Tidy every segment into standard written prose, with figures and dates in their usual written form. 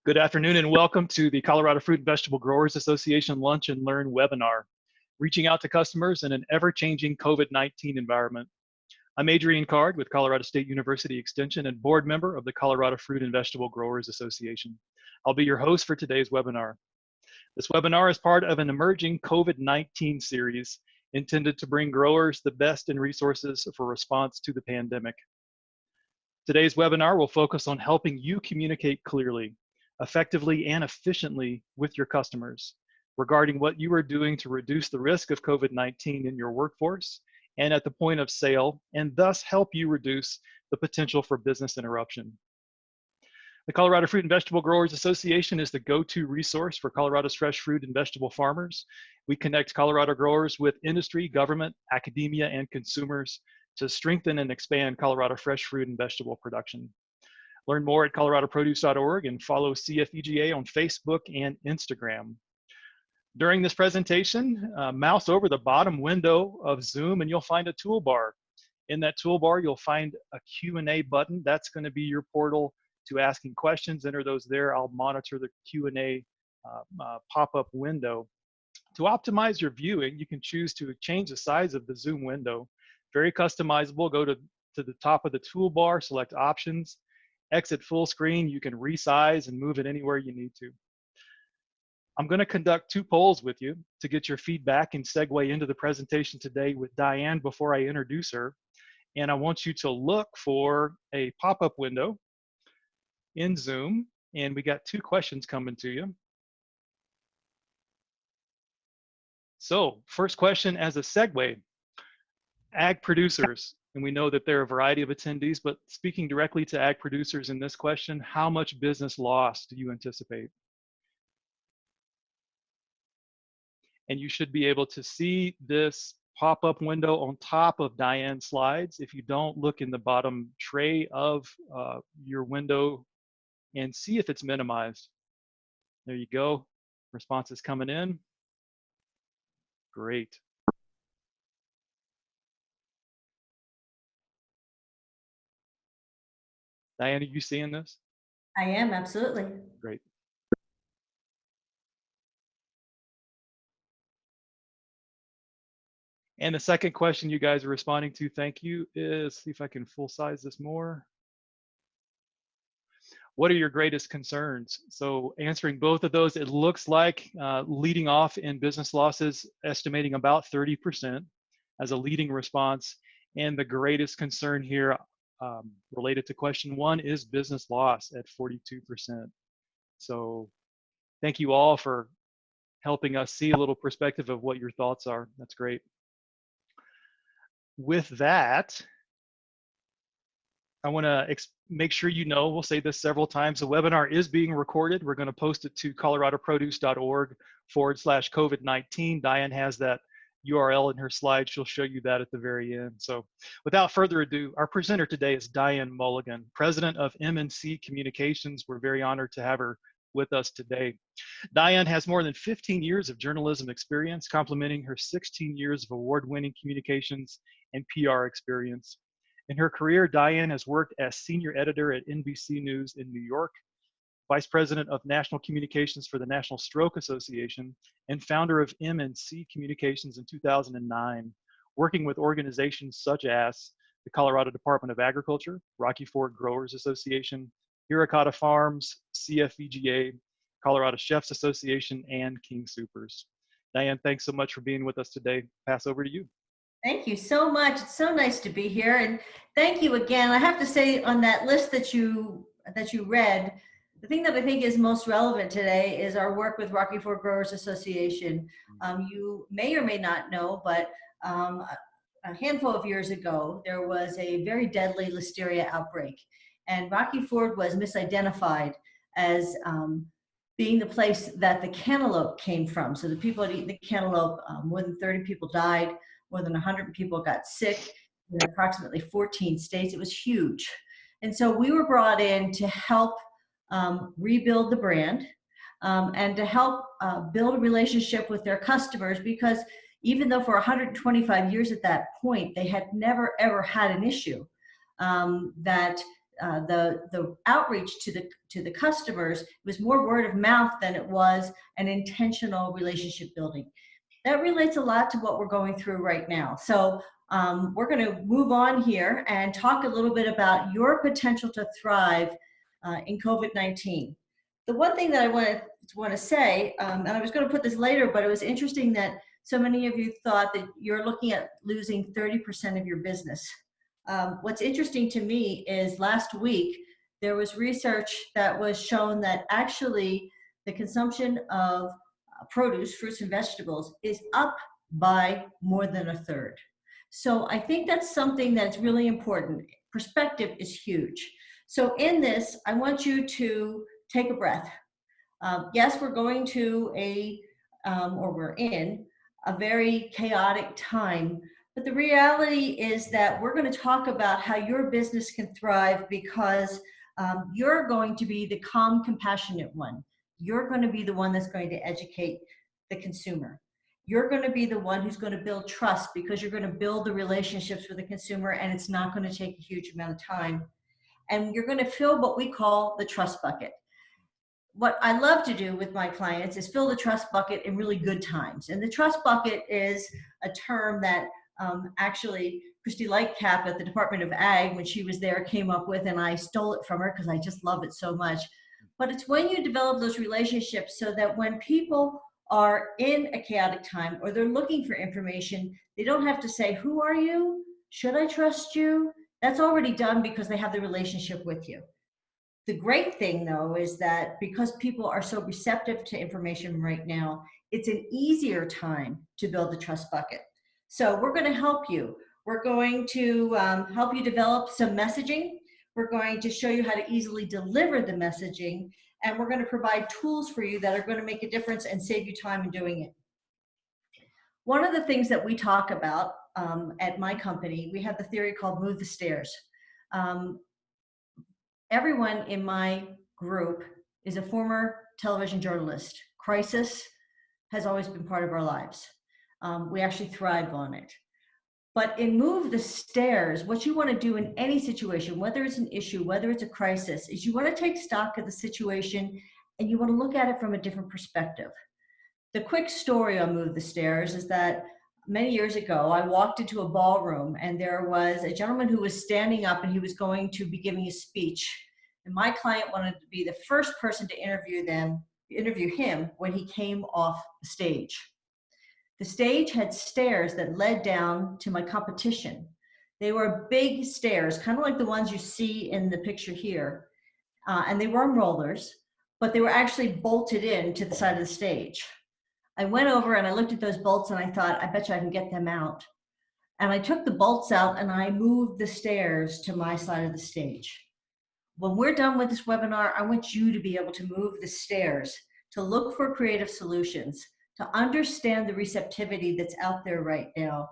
Good afternoon and welcome to the Colorado Fruit and Vegetable Growers Association Lunch and Learn webinar, reaching out to customers in an ever-changing COVID-19 environment. I'm Adrian Card with Colorado State University Extension and board member of the Colorado Fruit and Vegetable Growers Association. I'll be your host for today's webinar. This webinar is part of an emerging COVID-19 series intended to bring growers the best in resources for response to the pandemic. Today's webinar will focus on helping you communicate clearly, effectively, and efficiently with your customers regarding what you are doing to reduce the risk of COVID-19 in your workforce and at the point of sale, and thus help you reduce the potential for business interruption. The Colorado Fruit and Vegetable Growers Association is the go-to resource for Colorado's fresh fruit and vegetable farmers. We connect Colorado growers with industry, government, academia, and consumers to strengthen and expand Colorado fresh fruit and vegetable production. Learn more at coloradoproduce.org and follow CFVGA on Facebook and Instagram. During this presentation, mouse over the bottom window of Zoom and you'll find a toolbar. In that toolbar, you'll find a Q&A button. That's going to be your portal to asking questions. Enter those there. I'll monitor the Q&A pop-up window. To optimize your viewing, you can choose to change the size of the Zoom window. Very customizable. Go to the top of the toolbar, select Options, exit full screen. You can resize and move it anywhere you need to. I'm going to conduct two polls with you to get your feedback and segue into the presentation today with Diane before I introduce her. And I want you to look for a pop-up window in Zoom. And we got two questions coming to you. So first question as a segue, ag producers. And we know that there are a variety of attendees, but speaking directly to ag producers in this question, how much business loss do you anticipate? And you should be able to see this pop-up window on top of Diane's slides. If you don't, look in the bottom tray of your window and see if it's minimized. There you go. Response is coming in. Great. Diane, are you seeing this? I am, absolutely. Great. And the second question you guys are responding to, thank you, is, see if I can full size this more. What are your greatest concerns? So answering both of those, it looks like leading off in business losses, estimating about 30% as a leading response. And the greatest concern here related to question one is business loss at 42%. So thank you all for helping us see a little perspective of what your thoughts are. That's great. With that, I want to make sure you know, we'll say this several times, the webinar is being recorded. We're going to post it to coloradoproduce.org/COVID-19. Diane has that URL in her slide. She'll show you that at the very end. So without further ado, our presenter today is Diane Mulligan, president of M&C Communications. We're very honored to have her with us today. Diane has more than 15 years of journalism experience, complementing her 16 years of award-winning communications and PR experience. In her career, Diane has worked as senior editor at NBC News in New York, vice president of national communications for the National Stroke Association, and founder of M&C Communications in 2009, working with organizations such as the Colorado Department of Agriculture, Rocky Ford Growers Association, Hirakata Farms, CFVGA, Colorado Chefs Association, and King Soopers. Diane, thanks so much for being with us today. Pass over to you. Thank you so much. It's so nice to be here, and thank you again. I have to say, on that list that you read, the thing that I think is most relevant today is our work with Rocky Ford Growers Association. You may or may not know, but a handful of years ago, there was a very deadly listeria outbreak, and Rocky Ford was misidentified as being the place that the cantaloupe came from. So the people that eat the cantaloupe, more than 30 people died. More than 100 people got sick in approximately 14 states. It was huge. And so we were brought in to help rebuild the brand and to help build a relationship with their customers, because even though for 125 years at that point, they had never, ever had an issue that the outreach to the customers was more word of mouth than it was an intentional relationship building. That relates a lot to what we're going through right now. So we're going to move on here and talk a little bit about your potential to thrive in COVID-19. The one thing that I want to say, and I was going to put this later, but it was interesting that so many of you thought that you're looking at losing 30% of your business. What's interesting to me is last week, there was research that was shown that actually the consumption of produce, fruits and vegetables is up by more than a third. So I think that's something that's really important. Perspective is huge. So in this, I want you to take a breath. Yes, we're going to or we're in a very chaotic time, but the reality is that we're going to talk about how your business can thrive because you're going to be the calm, compassionate one. You're going to be the one that's going to educate the consumer. You're going to be the one who's going to build trust because you're going to build the relationships with the consumer, and it's not going to take a huge amount of time. And you're going to fill what we call the trust bucket. What I love to do with my clients is fill the trust bucket in really good times. And the trust bucket is a term that actually Christy Lightcap at the Department of Ag, when she was there, came up with, and I stole it from her because I just love it so much. But it's when you develop those relationships so that when people are in a chaotic time or they're looking for information, they don't have to say, who are you? Should I trust you? That's already done because they have the relationship with you. The great thing, though, is that because people are so receptive to information right now, it's an easier time to build the trust bucket. So we're going to help you. We're going to help you develop some messaging. We're going to show you how to easily deliver the messaging, and we're going to provide tools for you that are going to make a difference and save you time in doing it. One of the things that we talk about at my company, we have the theory called move the stairs. Everyone in my group is a former television journalist. Crisis has always been part of our lives. We actually thrive on it. But in move the stairs, what you want to do in any situation, whether it's an issue, whether it's a crisis, is you want to take stock of the situation and you want to look at it from a different perspective. The quick story on move the stairs is that many years ago, I walked into a ballroom and there was a gentleman who was standing up and he was going to be giving a speech. And my client wanted to be the first person to interview him when he came off the stage. The stage had stairs that led down to my competition. They were big stairs, kind of like the ones you see in the picture here. And they were on rollers, but they were actually bolted in to the side of the stage. I went over and I looked at those bolts and I thought, I bet you I can get them out. And I took the bolts out and I moved the stairs to my side of the stage. When we're done with this webinar, I want you to be able to move the stairs, to look for creative solutions, to understand the receptivity that's out there right now,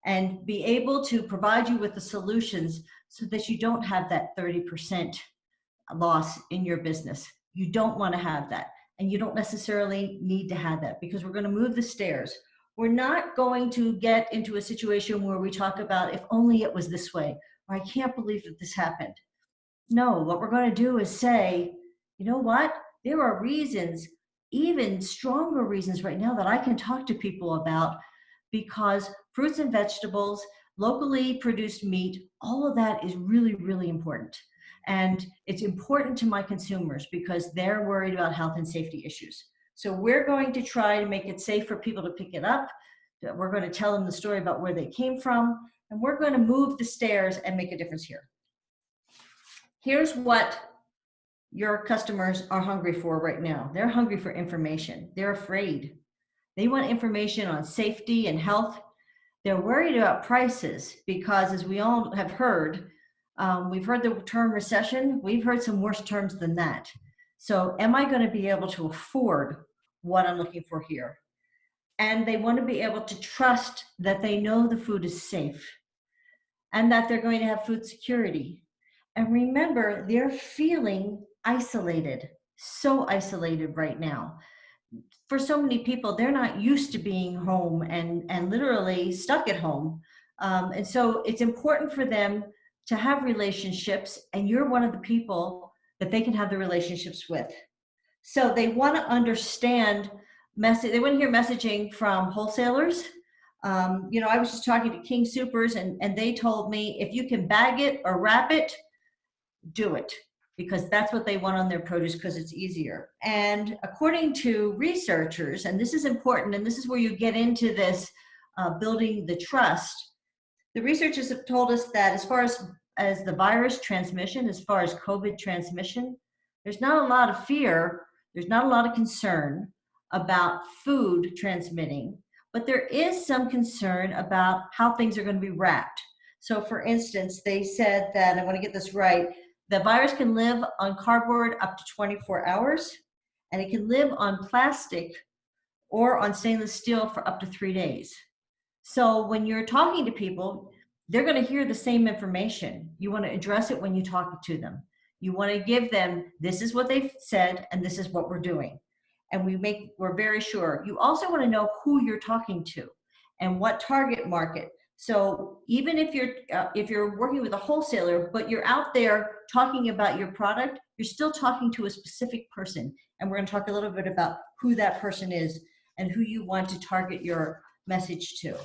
and be able to provide you with the solutions so that you don't have that 30% loss in your business. You don't want to have that. And you don't necessarily need to have that because we're going to move the stairs. We're not going to get into a situation where we talk about if only it was this way, or I can't believe that this happened. No, what we're going to do is say, you know what? There are reasons, even stronger reasons right now that I can talk to people about because fruits and vegetables, locally produced meat, all of that is really, really important. And it's important to my consumers because they're worried about health and safety issues. So we're going to try to make it safe for people to pick it up. We're going to tell them the story about where they came from, and we're going to move the stairs and make a difference here. Here's what your customers are hungry for right now. They're hungry for information. They're afraid. They want information on safety and health. They're worried about prices because, as we all have heard, we've heard the term recession. We've heard some worse terms than that. So am I going to be able to afford what I'm looking for here? And they want to be able to trust that they know the food is safe and that they're going to have food security. And remember, they're feeling isolated, so isolated right now. For so many people, they're not used to being home and literally stuck at home. And so it's important for them to have relationships, and you're one of the people that they can have the relationships with. So they want to understand they want to hear messaging from wholesalers. I was just talking to King Soopers, and they told me if you can bag it or wrap it, do it, because that's what they want on their produce because it's easier. And according to researchers, and this is important, and this is where you get into this building the trust, the researchers have told us that as far as the virus transmission, as far as COVID transmission, there's not a lot of fear, there's not a lot of concern about food transmitting, but there is some concern about how things are going to be wrapped. So for instance, they said that, I want to get this right, the virus can live on cardboard up to 24 hours, and it can live on plastic or on stainless steel for up to 3 days. So when you're talking to people, they're going to hear the same information. You want to address it when you talk to them. You want to give them, this is what they've said, and this is what we're doing. And we're very sure. You also want to know who you're talking to and what target market. So even if you're working with a wholesaler, but you're out there talking about your product, you're still talking to a specific person. And we're going to talk a little bit about who that person is and who you want to target your message to.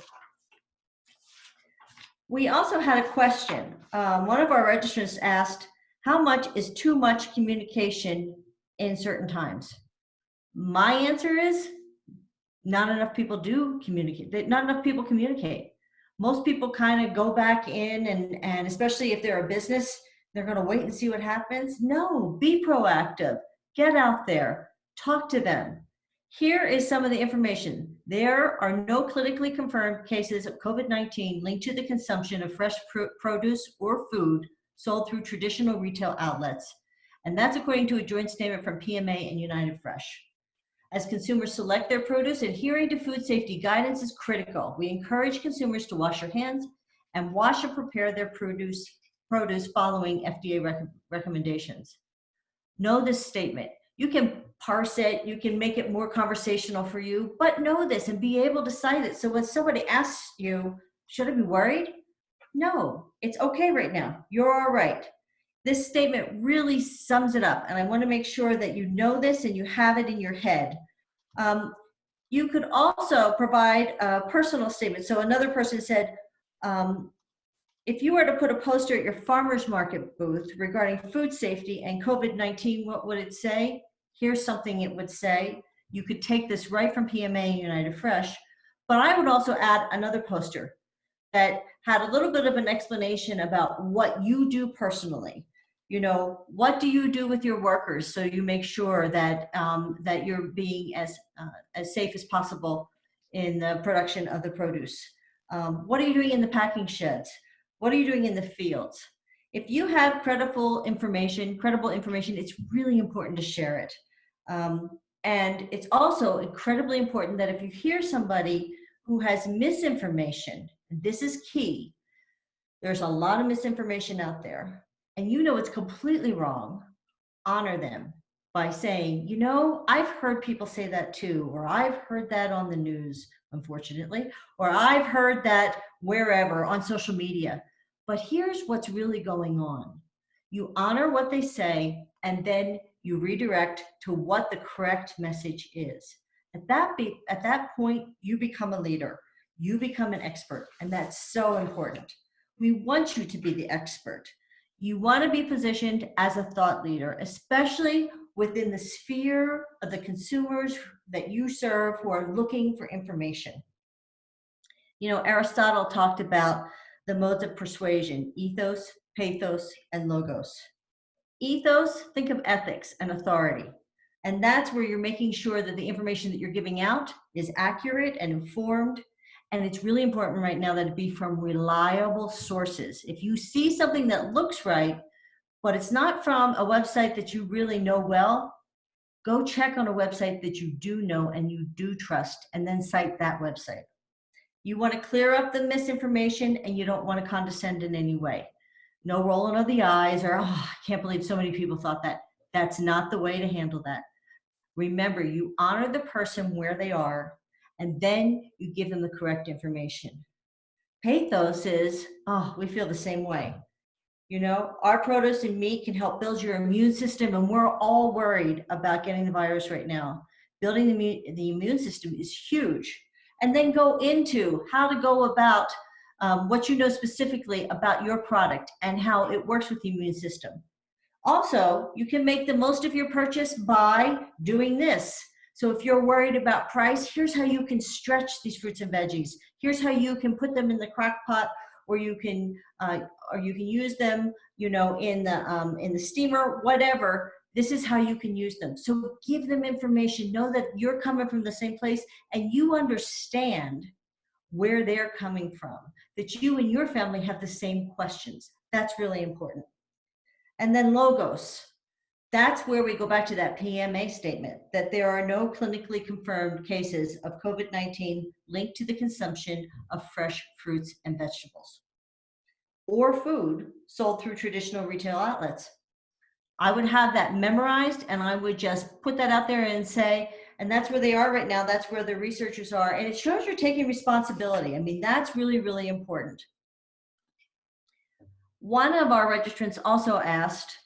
We also had a question. One of our registrants asked, how much is too much communication in certain times? My answer is, not enough people do communicate. Not enough people communicate. Most people kind of go back in and especially if they're a business, they're going to wait and see what happens. No, be proactive. Get out there. Talk to them. Here is some of the information. There are no clinically confirmed cases of COVID-19 linked to the consumption of fresh produce or food sold through traditional retail outlets. And that's according to a joint statement from PMA and United Fresh. As consumers select their produce, adhering to food safety guidance is critical. We encourage consumers to wash their hands and wash and prepare their produce following FDA recommendations. Know this statement. You can parse it, you can make it more conversational for you, but know this and be able to cite it. So when somebody asks you, should I be worried? No, it's okay right now. You're all right. This statement really sums it up, and I want to make sure that you know this and you have it in your head. You could also provide a personal statement. So another person said, if you were to put a poster at your farmer's market booth regarding food safety and COVID-19, what would it say? Here's something it would say. You could take this right from PMA and United Fresh, but I would also add another poster that had a little bit of an explanation about what you do personally. You know, what do you do with your workers so you make sure that that you're being as safe as possible in the production of the produce? What are you doing in the packing sheds? What are you doing in the fields? If you have credible information, it's really important to share it. And it's also incredibly important that if you hear somebody who has misinformation, this is key, there's a lot of misinformation out there, and you know it's completely wrong, honor them by saying, you know, I've heard people say that too, or I've heard that on the news, unfortunately, or I've heard that wherever on social media. But here's what's really going on. You honor what they say, and then you redirect to what the correct message is. At that point, you become a leader. You become an expert, and that's so important. We want you to be the expert. You want to be positioned as a thought leader, especially within the sphere of the consumers that you serve who are looking for information. You know, Aristotle talked about the modes of persuasion: ethos, pathos, and logos. Ethos, think of ethics and authority. And that's where you're making sure that the information that you're giving out is accurate and informed. And it's really important right now that it be from reliable sources. If you see something that looks right, but it's not from a website that you really know well, go check on a website that you do know and you do trust, and then cite that website. You want to clear up the misinformation, and you don't want to condescend in any way. No rolling of the eyes or, oh, I can't believe so many people thought that. That's not the way to handle that. Remember, you honor the person where they are, and then you give them the correct information. Pathos is, oh, we feel the same way. You know, our produce and meat can help build your immune system, and we're all worried about getting the virus right now. Building the immune system is huge. And then go into how to go about what you know specifically about your product and how it works with the immune system. Also, you can make the most of your purchase by doing this. So if you're worried about price, here's how you can stretch these fruits and veggies. Here's how you can put them in the crock pot, or you can use them, you know, in the steamer, whatever. This is how you can use them. So give them information. Know that you're coming from the same place and you understand where they're coming from. That you and your family have the same questions. That's really important. And then logos. That's where we go back to that PMA statement, that there are no clinically confirmed cases of COVID-19 linked to the consumption of fresh fruits and vegetables or food sold through traditional retail outlets. I would have that memorized, and I would just put that out there and say, and that's where they are right now. That's where the researchers are. And it shows you're taking responsibility. I mean, that's really, really important. One of our registrants also asked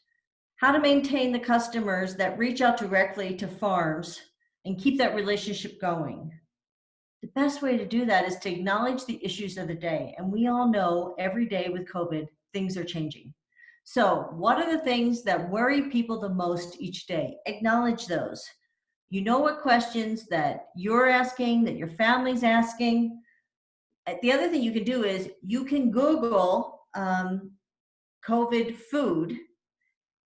how to maintain the customers that reach out directly to farms and keep that relationship going. The best way to do that is to acknowledge the issues of the day. And we all know every day with COVID, things are changing. So what are the things that worry people the most each day? Acknowledge those. You know what questions that you're asking, that your family's asking. The other thing you can do is you can Google COVID food.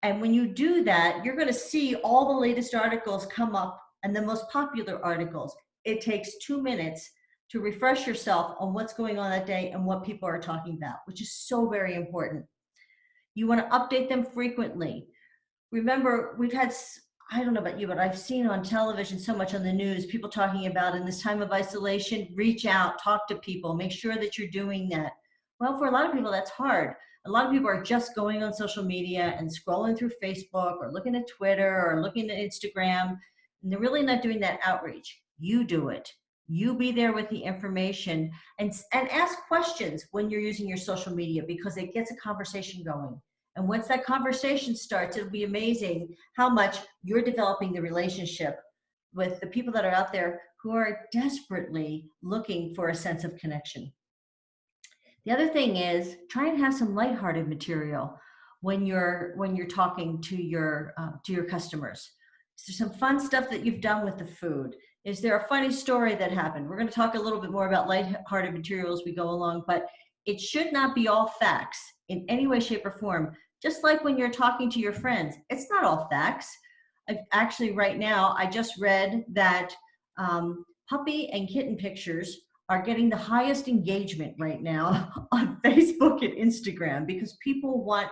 And when you do that, you're going to see all the latest articles come up and the most popular articles. It takes 2 minutes to refresh yourself on what's going on that day and what people are talking about, which is so very important. You want to update them frequently. Remember, we've had, I don't know about you, but I've seen on television so much on the news, people talking about in this time of isolation, reach out, talk to people, make sure that you're doing that. Well, for a lot of people, that's hard. A lot of people are just going on social media and scrolling through Facebook or looking at Twitter or looking at Instagram, and they're really not doing that outreach. You do it. You be there with the information and ask questions when you're using your social media, because it gets a conversation going. And once that conversation starts, it'll be amazing how much you're developing the relationship with the people that are out there who are desperately looking for a sense of connection. The other thing is try and have some lighthearted material when you're talking to your customers. Is there some fun stuff that you've done with the food? Is there a funny story that happened? We're going to talk a little bit more about lighthearted material as we go along, but it should not be all facts in any way, shape, or form. Just like when you're talking to your friends, it's not all facts. Actually, right now, I just read that puppy and kitten pictures are getting the highest engagement right now on Facebook and Instagram because people want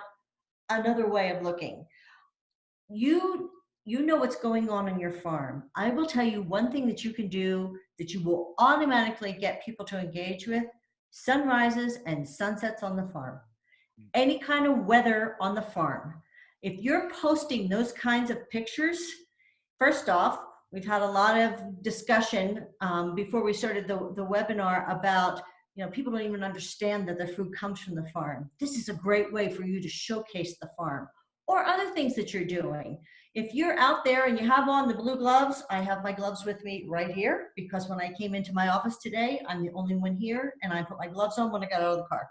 another way of looking. You know what's going on your farm. I will tell you one thing that you can do that you will automatically get people to engage with: sunrises and sunsets on the farm. Any kind of weather on the farm. If you're posting those kinds of pictures, first off, we've had a lot of discussion before we started the webinar about, you know, people don't even understand that their food comes from the farm. This is a great way for you to showcase the farm or other things that you're doing. If you're out there and you have on the blue gloves, I have my gloves with me right here because when I came into my office today, I'm the only one here and I put my gloves on when I got out of the car.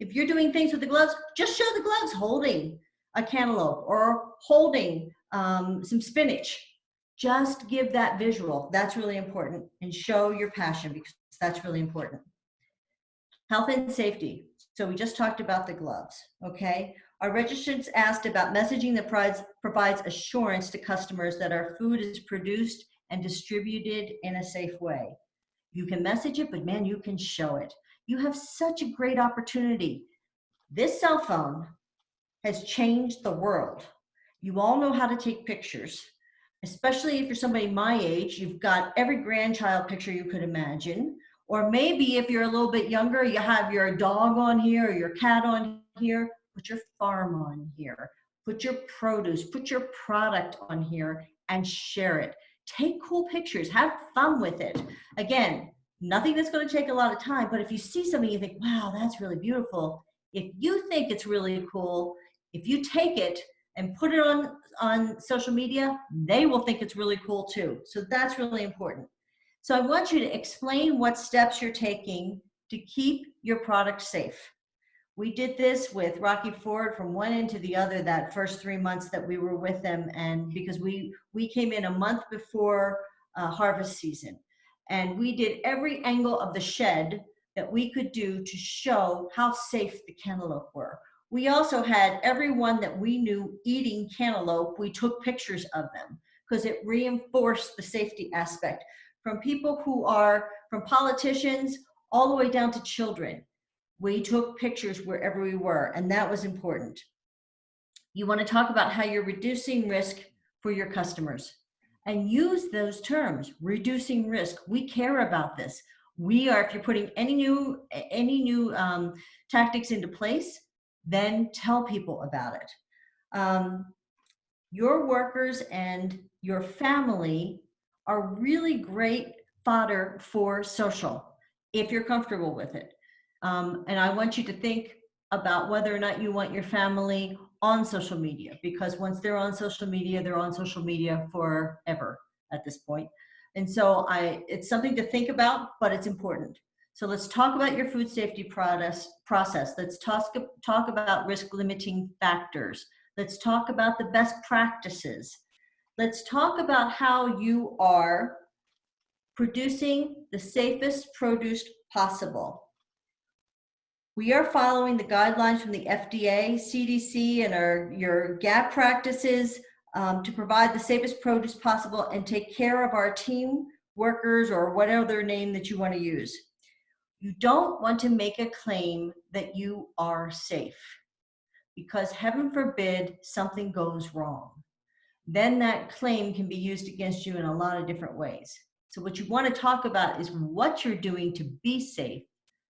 If you're doing things with the gloves, just show the gloves holding a cantaloupe or holding some spinach. Just give that visual. That's really important. And show your passion because that's really important. Health and safety. So we just talked about the gloves, okay? Our registrants asked about messaging that provides assurance to customers that our food is produced and distributed in a safe way. You can message it, but man, you can show it. You have such a great opportunity. This cell phone has changed the world. You all know how to take pictures, especially if you're somebody my age. You've got every grandchild picture you could imagine. Or maybe if you're a little bit younger, you have your dog on here or your cat on here. Put your farm on here. Put your produce, put your product on here and share it. Take cool pictures. Have fun with it. Again, nothing that's going to take a lot of time, but if you see something you think, wow, that's really beautiful, If you think it's really cool, if you take it and put it on social media, they will think it's really cool too. So that's really important. So I want you to explain what steps you're taking to keep your product safe. We did this with Rocky Ford from one end to the other that first 3 months that we were with them, and because we came in a month before harvest season, and we did every angle of the shed that we could do to show how safe the cantaloupe were. We also had everyone that we knew eating cantaloupe, we took pictures of them because it reinforced the safety aspect from people who are, from politicians all the way down to children. We took pictures wherever we were, and that was important. You want to talk about how you're reducing risk for your customers and use those terms, reducing risk. We care about this. We are, if you're putting any new tactics into place, then tell people about it. Your workers and your family are really great fodder for social, if you're comfortable with it. And I want you to think about whether or not you want your family on social media, because once they're on social media forever at this point. And so it's something to think about, but it's important. So let's talk about your food safety process. Let's talk about risk limiting factors. Let's talk about the best practices. Let's talk about how you are producing the safest produce possible. We are following the guidelines from the FDA, CDC, and your GAP practices to provide the safest produce possible and take care of our team workers or whatever name that you want to use. You don't want to make a claim that you are safe, because heaven forbid something goes wrong. Then that claim can be used against you in a lot of different ways. So what you want to talk about is what you're doing to be safe,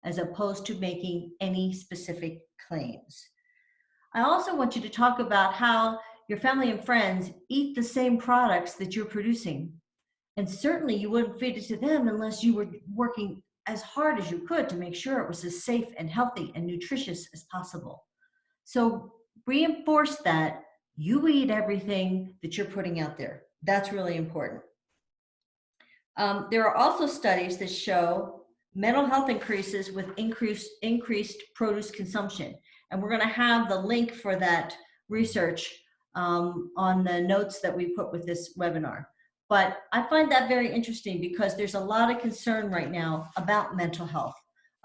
as opposed to making any specific claims. I also want you to talk about how your family and friends eat the same products that you're producing. And certainly you wouldn't feed it to them unless you were working as hard as you could to make sure it was as safe and healthy and nutritious as possible. So reinforce that you eat everything that you're putting out there. That's really important. There are also studies that show mental health increases with increased produce consumption. And we're going to have the link for that research on the notes that we put with this webinar. But I find that very interesting because there's a lot of concern right now about mental health,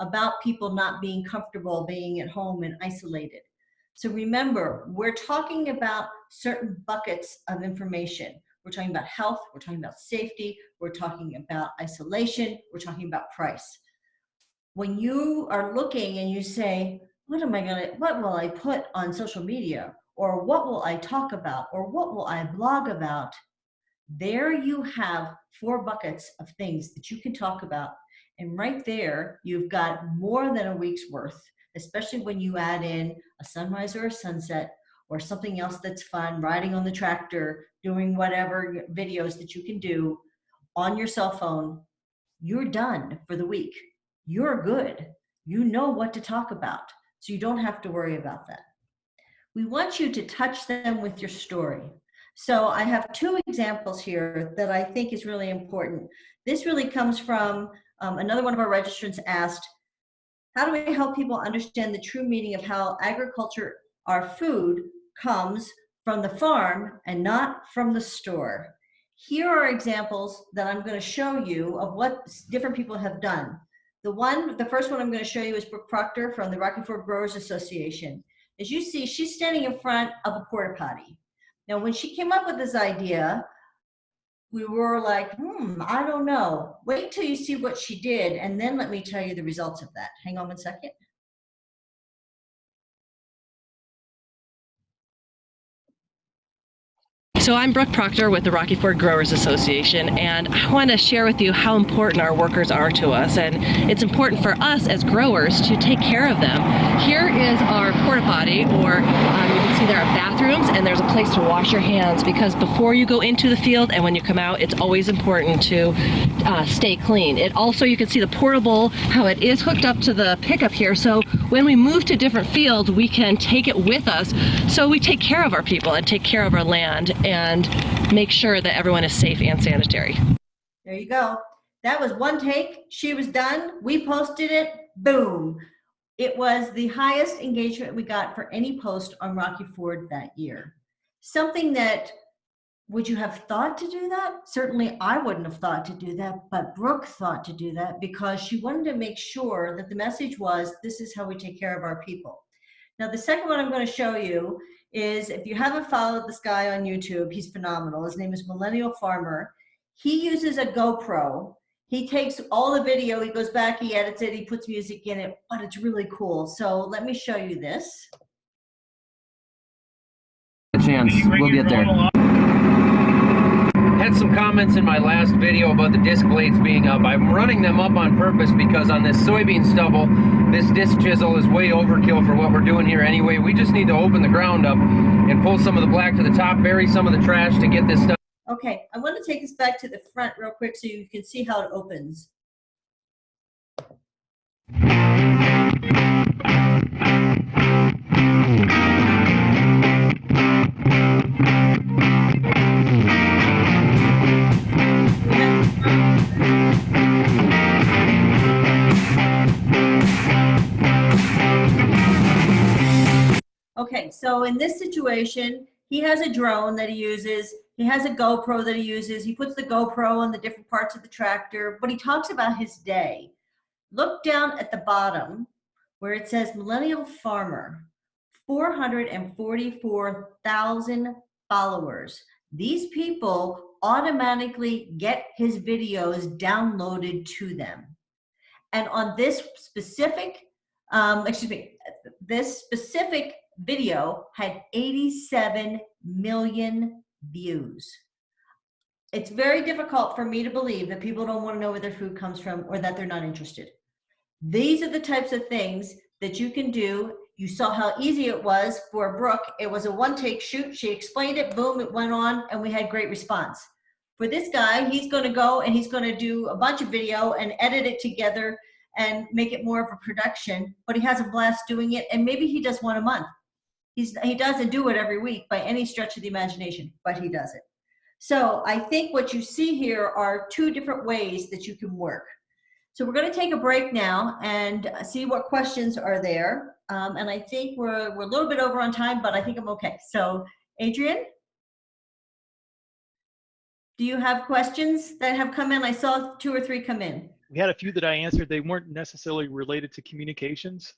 about people not being comfortable being at home and isolated. So remember, we're talking about certain buckets of information. We're talking about health, we're talking about safety, we're talking about isolation, we're talking about price. When you are looking and you say, what will I put on social media? Or what will I talk about? Or what will I blog about? There you have 4 buckets of things that you can talk about. And right there, you've got more than a week's worth, especially when you add in a sunrise or a sunset or something else that's fun, riding on the tractor, doing whatever videos that you can do on your cell phone. You're done for the week. You're good. You know what to talk about, so you don't have to worry about that. We want you to touch them with your story. So I have 2 examples here that I think is really important. This really comes from another one of our registrants asked, how do we help people understand the true meaning of how agriculture, our food, comes from the farm and not from the store? Here are examples that I'm going to show you of what different people have done. The first one I'm going to show you is Brooke Proctor from the Rocky Ford Growers Association. As you see, she's standing in front of a porta potty. Now, when she came up with this idea, we were like, I don't know. Wait till you see what she did, and then let me tell you the results of that. Hang on one second. So I'm Brooke Proctor with the Rocky Ford Growers Association, and I want to share with you how important our workers are to us, and it's important for us as growers to take care of them. Here is our porta potty, or you can see there are bathrooms and there's a place to wash your hands, because before you go into the field and when you come out, it's always important to stay clean. It also, you can see the portable, how it is hooked up to the pickup here, so when we move to different fields, we can take it with us, so we take care of our people and take care of our land and make sure that everyone is safe and sanitary. There you go. That was one take. She was done. We posted it. Boom. It was the highest engagement we got for any post on Rocky Ford that year. Something that, would you have thought to do that? Certainly I wouldn't have thought to do that, but Brooke thought to do that because she wanted to make sure that the message was, this is how we take care of our people. Now, the second one I'm going to show you is, if you haven't followed this guy on YouTube, he's phenomenal. His name is Millennial Farmer. He uses a GoPro. He takes all the video, he goes back, he edits it, he puts music in it, but it's really cool. So let me show you this. A chance, we'll get there. Had some comments in my last video about the disc blades being up. I'm running them up on purpose because on this soybean stubble, this disc chisel is way overkill for what we're doing here anyway. We just need to open the ground up and pull some of the black to the top, bury some of the trash to get this stuff. Okay, I want to take us back to the front real quick so you can see how it opens. Okay, so in this situation, he has a drone that he uses. He has a GoPro that he uses. He puts the GoPro on the different parts of the tractor, but he talks about his day. Look down at the bottom where it says Millennial Farmer, 444,000 followers. These people automatically get his videos downloaded to them. And on this specific, this specific video had 87 million views. It's very difficult for me to believe that people don't want to know where their food comes from or that they're not interested. These are the types of things that you can do. You saw how easy it was for Brooke. It was a one-take shoot. She explained it, boom, it went on, and we had great response. For this guy, he's going to go and he's going to do a bunch of video and edit it together and make it more of a production, but he has a blast doing it, and maybe he does one a month. He doesn't do it every week by any stretch of the imagination, but he does it. So I think what you see here are two different ways that you can work. So we're going to take a break now and see what questions are there. And I think we're a little bit over on time, but I think I'm okay. So Adrian, do you have questions that have come in? I saw 2 or 3 come in. We had a few that I answered. They weren't necessarily related to communications.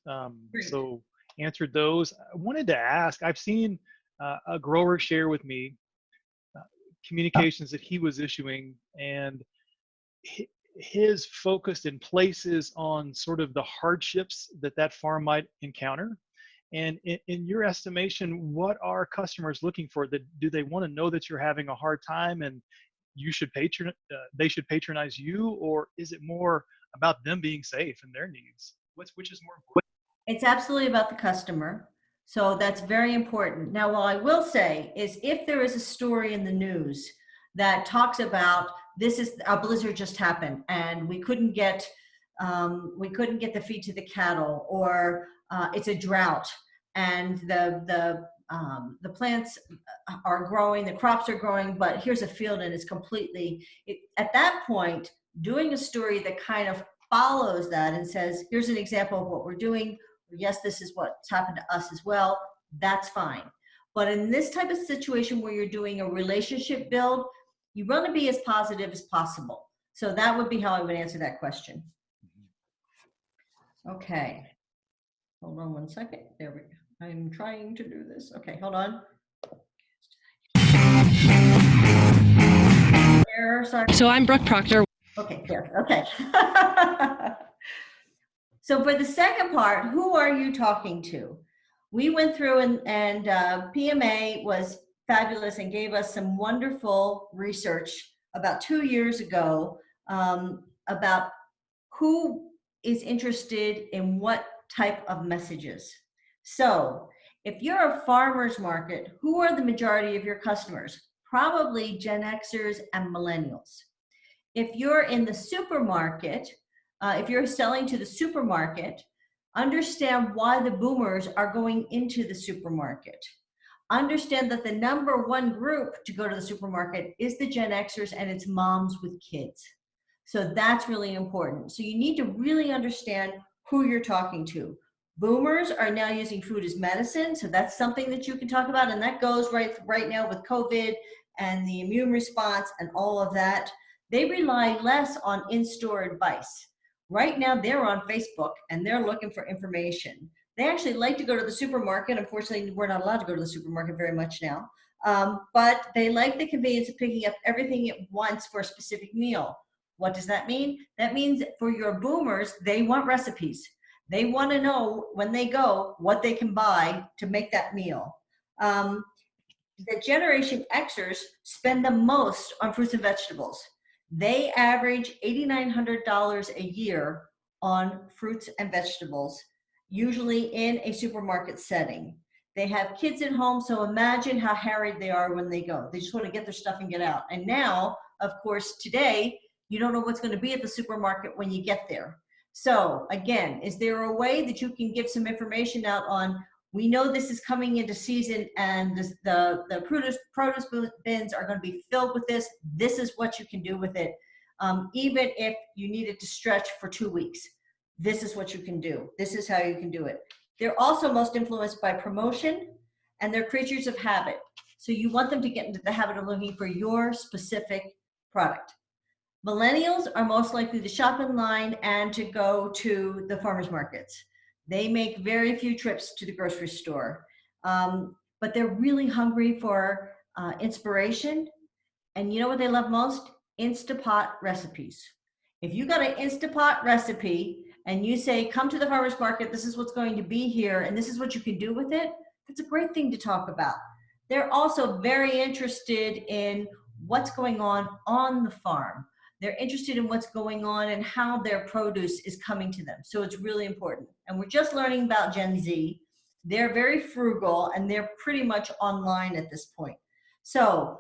So answered those. I wanted to ask, I've seen a grower share with me communications that he was issuing, and his focused in places on sort of the hardships that farm might encounter. And in your estimation, what are customers looking for? Do they want to know that you're having a hard time and you should they should patronize you, or is it more about them being safe and their needs? Which is more important? It's absolutely about the customer. So that's very important. Now, what I will say is, if there is a story in the news that talks about this is a blizzard just happened and we couldn't get the feed to the cattle, or it's a drought and the plants are growing, the crops are growing, but here's a field and it's completely, at that point, doing a story that kind of follows that and says, here's an example of what we're doing. Yes, this is what's happened to us as well. That's fine. But in this type of situation where you're doing a relationship build, you want to be as positive as possible. So that would be how I would answer that question. Okay. Hold on one second. There we go. I'm trying to do this. Okay, hold on. Sorry. So I'm Brooke Proctor. Okay, there. Okay. So for the second part, who are you talking to? We went through and PMA was fabulous and gave us some wonderful research about 2 years ago about who is interested in what type of messages. So If you're a farmer's market, who are the majority of your customers? Probably Gen Xers and millennials. If you're in the supermarket, if you're selling to the supermarket, understand why the boomers are going into the supermarket. Understand that the number one group to go to the supermarket is the Gen Xers, and it's moms with kids. So that's really important. So you need to really understand who you're talking to. Boomers are now using food as medicine, so that's something that you can talk about, and that goes right now with COVID and the immune response and all of that. They rely less on in-store advice. Right now, they're on Facebook and they're looking for information. They actually like to go to the supermarket. Unfortunately, we're not allowed to go to the supermarket very much now, but they like the convenience of picking up everything at once for a specific meal. What does that mean? That means for your boomers, they want recipes. They want to know when they go what they can buy to make that meal. The Generation Xers spend the most on fruits and vegetables. They average $8,900 a year on fruits and vegetables, usually in a supermarket setting. They have kids at home, so imagine how harried they are when they go. They just want to get their stuff and get out. And now, of course, today, you don't know what's going to be at the supermarket when you get there. So again, is there a way that you can give some information out on, we know this is coming into season and the produce bins are going to be filled with this. This is what you can do with it. Even if you need it to stretch for 2 weeks, this is what you can do. This is how you can do it. They're also most influenced by promotion, and they're creatures of habit. So you want them to get into the habit of looking for your specific product. Millennials are most likely to shop in line and to go to the farmers markets. They make very few trips to the grocery store, but they're really hungry for inspiration. And you know what they love most? Instapot recipes. If you got an Instapot recipe and you say, come to the farmers market, this is what's going to be here, and this is what you can do with it, that's a great thing to talk about. They're also very interested in what's going on the farm. They're interested in what's going on and how their produce is coming to them. So it's really important. And we're just learning about Gen Z. They're very frugal and they're pretty much online at this point. So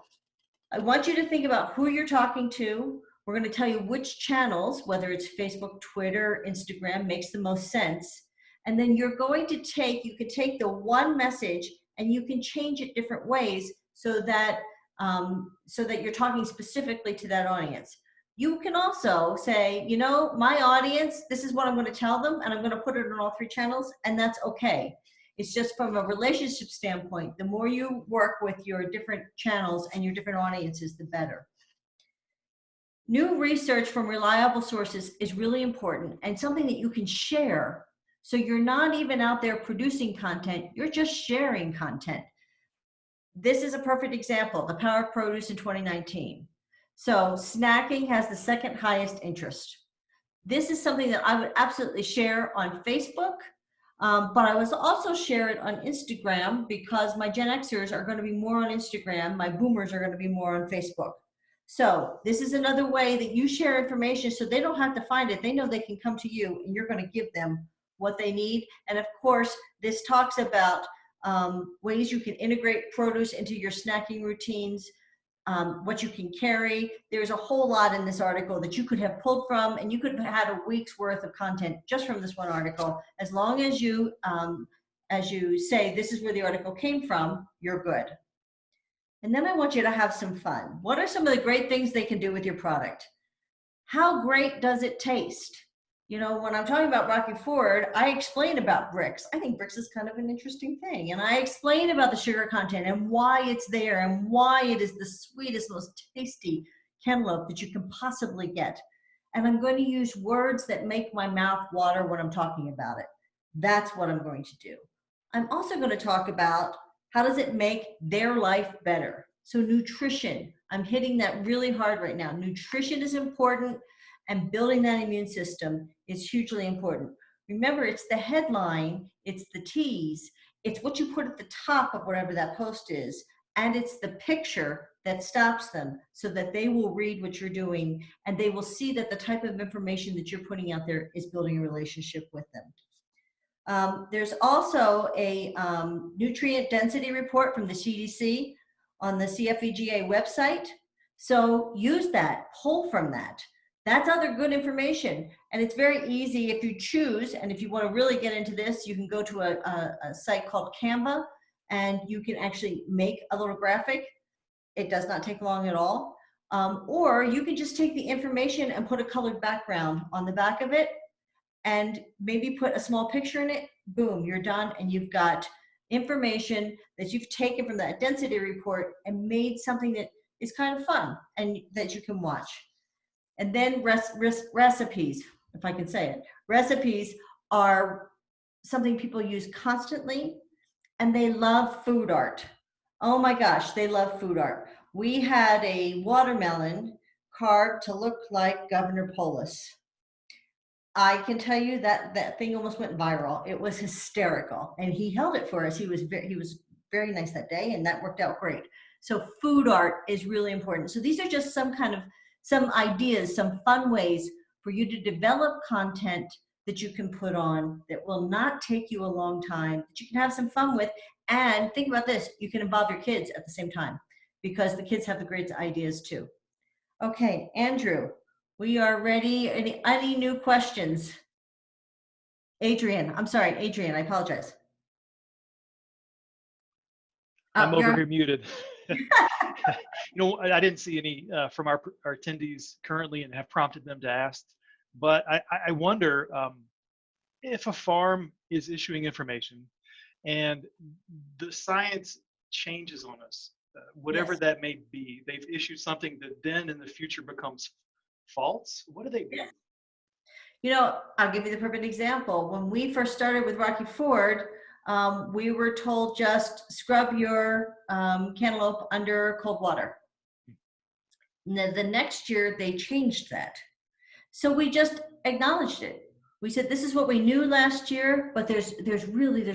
I want you to think about who you're talking to. We're going to tell you which channels, whether it's Facebook, Twitter, Instagram, makes the most sense. And then you're going to you can take the one message and you can change it different ways so that you're talking specifically to that audience. You can also say, you know, my audience, this is what I'm going to tell them, and I'm going to put it on all 3 channels, and that's okay. It's just from a relationship standpoint, the more you work with your different channels and your different audiences, the better. New research from reliable sources is really important and something that you can share. So you're not even out there producing content, you're just sharing content. This is a perfect example, the power of produce in 2019. So snacking has the 2nd highest interest. This is something that I would absolutely share on Facebook, but I would also share it on Instagram because my Gen Xers are going to be more on Instagram, my boomers are going to be more on Facebook. So this is another way that you share information so they don't have to find it. They know they can come to you and you're going to give them what they need. And of course, this talks about ways you can integrate produce into your snacking routines, what you can carry. There's a whole lot in this article that you could have pulled from, and you could have had a week's worth of content just from this one article. As long as you say this is where the article came from, you're good. And then I want you to have some fun. What are some of the great things they can do with your product? How great does it taste? You know, when I'm talking about Rocky Ford, I explain about bricks. I think bricks is kind of an interesting thing. And I explain about the sugar content and why it's there and why it is the sweetest, most tasty cantaloupe that you can possibly get. And I'm going to use words that make my mouth water when I'm talking about it. That's what I'm going to do. I'm also going to talk about how does it make their life better. So nutrition, I'm hitting that really hard right now. Nutrition is important. And building that immune system is hugely important. Remember, it's the headline, it's the tease, it's what you put at the top of whatever that post is, and it's the picture that stops them so that they will read what you're doing and they will see that the type of information that you're putting out there is building a relationship with them. There's also a nutrient density report from the CDC on the CFVGA website. So use that, pull from that. That's other good information. And it's very easy if you choose, and if you want to really get into this, you can go to a site called Canva, and you can actually make a little graphic. It does not take long at all. Or you can just take the information and put a colored background on the back of it, and maybe put a small picture in it. Boom, you're done, and you've got information that you've taken from that density report and made something that is kind of fun and that you can watch. And then recipes, if I can say it. Recipes are something people use constantly, and they love food art. Oh my gosh, they love food art. We had a watermelon carved to look like Governor Polis. I can tell you that that thing almost went viral. It was hysterical, and he held it for us. He was very nice that day, and that worked out great. So food art is really important. So these are just some ideas, some fun ways for you to develop content that you can put on that will not take you a long time, that you can have some fun with. And think about this, you can involve your kids at the same time, because the kids have the great ideas too. Okay, Andrew, we are ready. Any new questions? Adrian, I'm sorry, Adrian, I apologize. I'm over here muted. I didn't see any from our attendees currently and have prompted them to ask, but I wonder if a farm is issuing information and the science changes on us, whatever Yes. that may be. They've issued something that then in the future becomes false. What do they do? I'll give you the perfect example. When we first started with Rocky Ford, we were told just scrub your cantaloupe under cold water. The next year, they changed that. So we just acknowledged it. We said, this is what we knew last year, but there's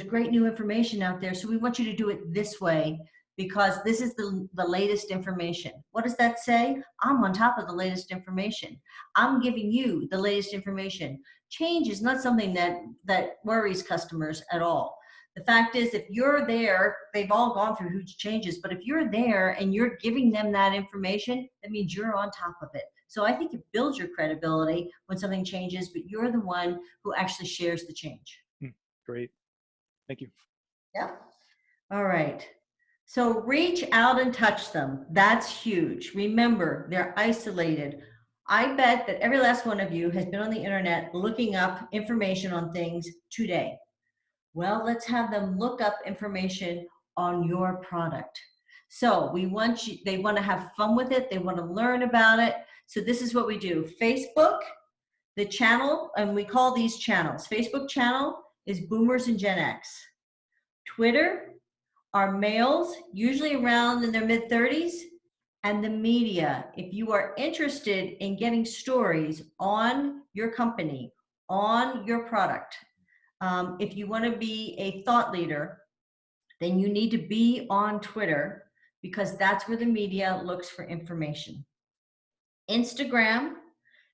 great new information out there. So we want you to do it this way, because this is the latest information. What does that say? I'm on top of the latest information. I'm giving you the latest information. Change is not something that worries customers at all. The fact is, if you're there, they've all gone through huge changes, but if you're there and you're giving them that information, that means you're on top of it. So I think it builds your credibility when something changes, but you're the one who actually shares the change. Great. Thank you. Yeah. All right. So reach out and touch them. That's huge. Remember, they're isolated. I bet that every last one of you has been on the internet looking up information on things today. Well, let's have them look up information on your product. So they want to have fun with it. They want to learn about it. So this is what we do. Facebook, the channel, and we call these channels. Facebook channel is Boomers and Gen X. Twitter are males, usually around in their mid-30s, and the media. If you are interested in getting stories on your company, on your product, if you want to be a thought leader, then you need to be on Twitter, because that's where the media looks for information. Instagram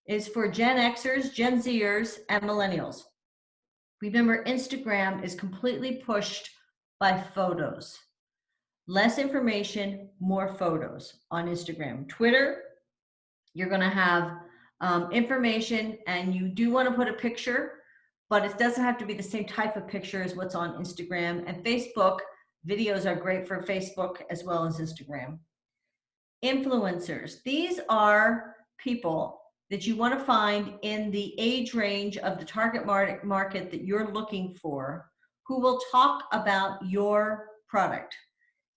is for Gen Xers, Gen Zers, and millennials. Remember, Instagram is completely pushed by photos. Less information, more photos on Instagram. Twitter, you're going to have information, and you do want to put a picture, but it doesn't have to be the same type of picture as what's on Instagram. And Facebook, videos are great for Facebook as well as Instagram. Influencers, these are people that you want to find in the age range of the target market that you're looking for, who will talk about your product.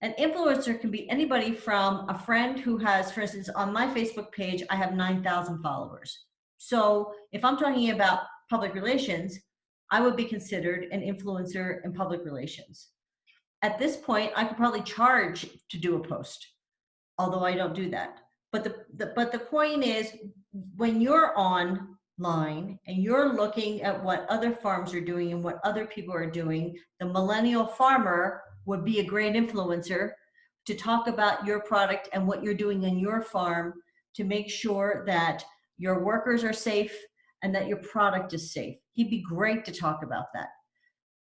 An influencer can be anybody from a friend who has, for instance, on my Facebook page, I have 9,000 followers. So if I'm talking about public relations, I would be considered an influencer in public relations. At this point, I could probably charge to do a post, although I don't do that. But the point is, when you're online and you're looking at what other farms are doing and what other people are doing, the millennial farmer would be a great influencer to talk about your product and what you're doing on your farm to make sure that your workers are safe and that your product is safe. He'd be great to talk about that.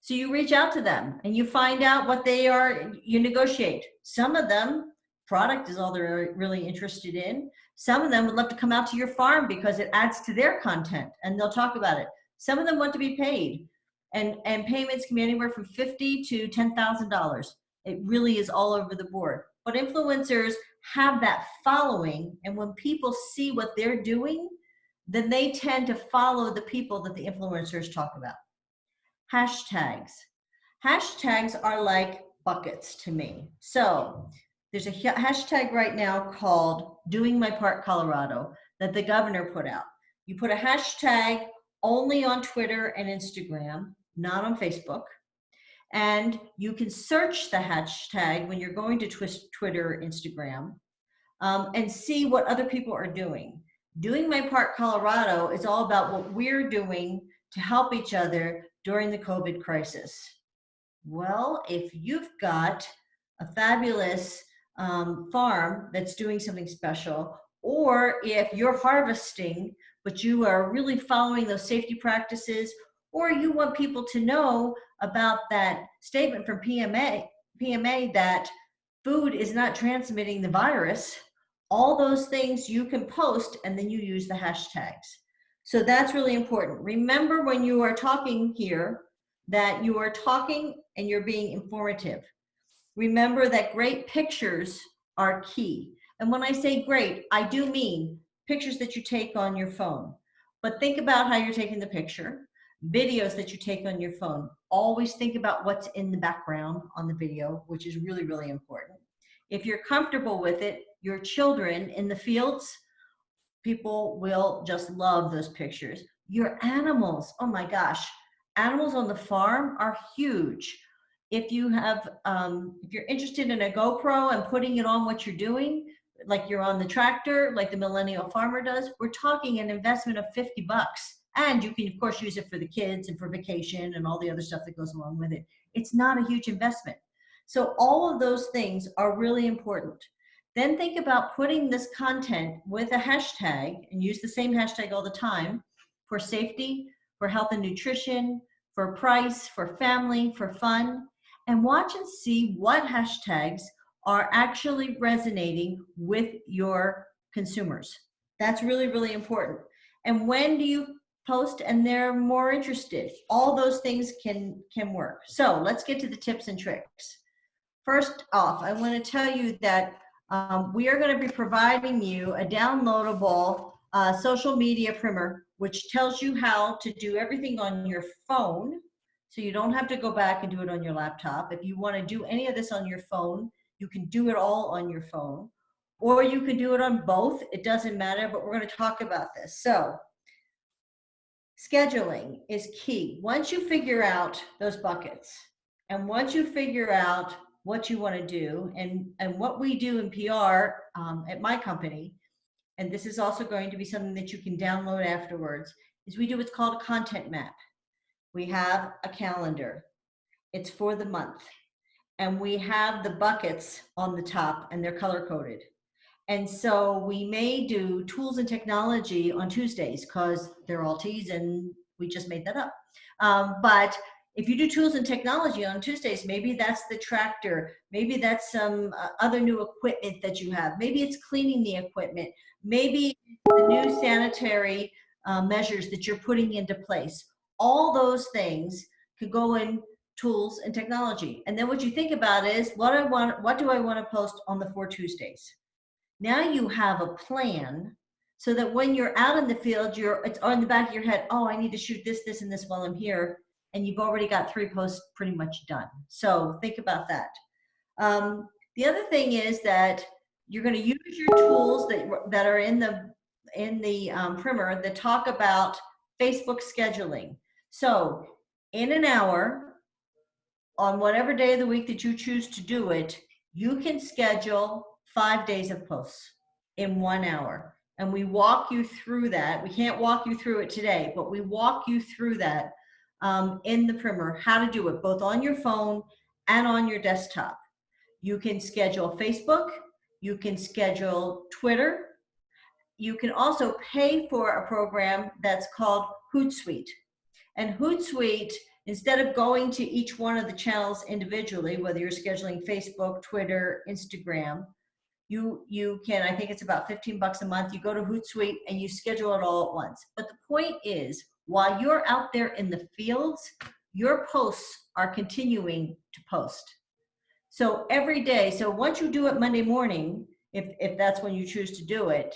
So you reach out to them and you find out what they are, you negotiate. Some of them, product is all they're really interested in. Some of them would love to come out to your farm because it adds to their content and they'll talk about it. Some of them want to be paid, and payments can be anywhere from $50 to $10,000. It really is all over the board. But influencers have that following, and when people see what they're doing, then they tend to follow the people that the influencers talk about. Hashtags. Hashtags are like buckets to me. So there's a hashtag right now called Doing My Part Colorado that the governor put out. You put a hashtag only on Twitter and Instagram, not on Facebook. And you can search the hashtag when you're going to Twitter or Instagram and see what other people are doing. Doing My Part Colorado is all about what we're doing to help each other during the COVID crisis. Well, if you've got a fabulous farm that's doing something special, or if you're harvesting, but you are really following those safety practices, or you want people to know about that statement from PMA that food is not transmitting the virus, all those things you can post and then you use the hashtags. So that's really important. Remember when you are talking here that you are talking and you're being informative. Remember that great pictures are key. And when I say great, I do mean pictures that you take on your phone. But think about how you're taking the picture. Videos that you take on your phone. Always think about what's in the background on the video, which is really, really important. If you're comfortable with it, your children in the fields, people will just love those pictures. Your animals, oh my gosh, animals on the farm are huge. If you have, if you're interested in a GoPro and putting it on what you're doing, like you're on the tractor, like the millennial farmer does, we're talking an investment of $50. And you can, of course, use it for the kids and for vacation and all the other stuff that goes along with it. It's not a huge investment. So all of those things are really important. Then think about putting this content with a hashtag, and use the same hashtag all the time, for safety, for health and nutrition, for price, for family, for fun, and watch and see what hashtags are actually resonating with your consumers. That's really, really important. And when do you post and they're more interested? All those things can work. So let's get to the tips and tricks. First off, I want to tell you that we are going to be providing you a downloadable social media primer, which tells you how to do everything on your phone. So you don't have to go back and do it on your laptop. If you want to do any of this on your phone, you can do it all on your phone, or you can do it on both. It doesn't matter, but we're going to talk about this. So scheduling is key. Once you figure out those buckets, and once you figure out what you want to do, and what we do in PR at my company, and this is also going to be something that you can download afterwards, is we do what's called a content map. We have a calendar. It's for the month. And we have the buckets on the top, and they're color-coded. And so we may do tools and technology on Tuesdays because they're all T's and we just made that up. But if you do tools and technology on Tuesdays, maybe that's the tractor. Maybe that's some other new equipment that you have. Maybe it's cleaning the equipment. Maybe the new sanitary measures that you're putting into place. All those things could go in tools and technology. And then what you think about is, what do I want to post on the 4 Tuesdays? Now you have a plan so that when you're out in the field, it's on the back of your head, oh, I need to shoot this, this, and this while I'm here. And you've already got 3 posts pretty much done. So think about that. The other thing is that you're going to use your tools that are in the primer that talk about Facebook scheduling. So in an hour, on whatever day of the week that you choose to do it, you can schedule 5 days of posts in 1 hour. And we walk you through that. We can't walk you through it today, but we walk you through that in the primer, how to do it both on your phone and on your desktop. You can schedule Facebook, you can schedule Twitter, you can also pay for a program that's called Hootsuite. And Hootsuite instead of going to each one of the channels individually, whether you're scheduling Facebook, Twitter, Instagram, you can, I think it's about 15 bucks a month, you go to Hootsuite and you schedule it all at once. But the point is, while you're out there in the fields, your posts are continuing to post. So every day, so once you do it Monday morning, if that's when you choose to do it,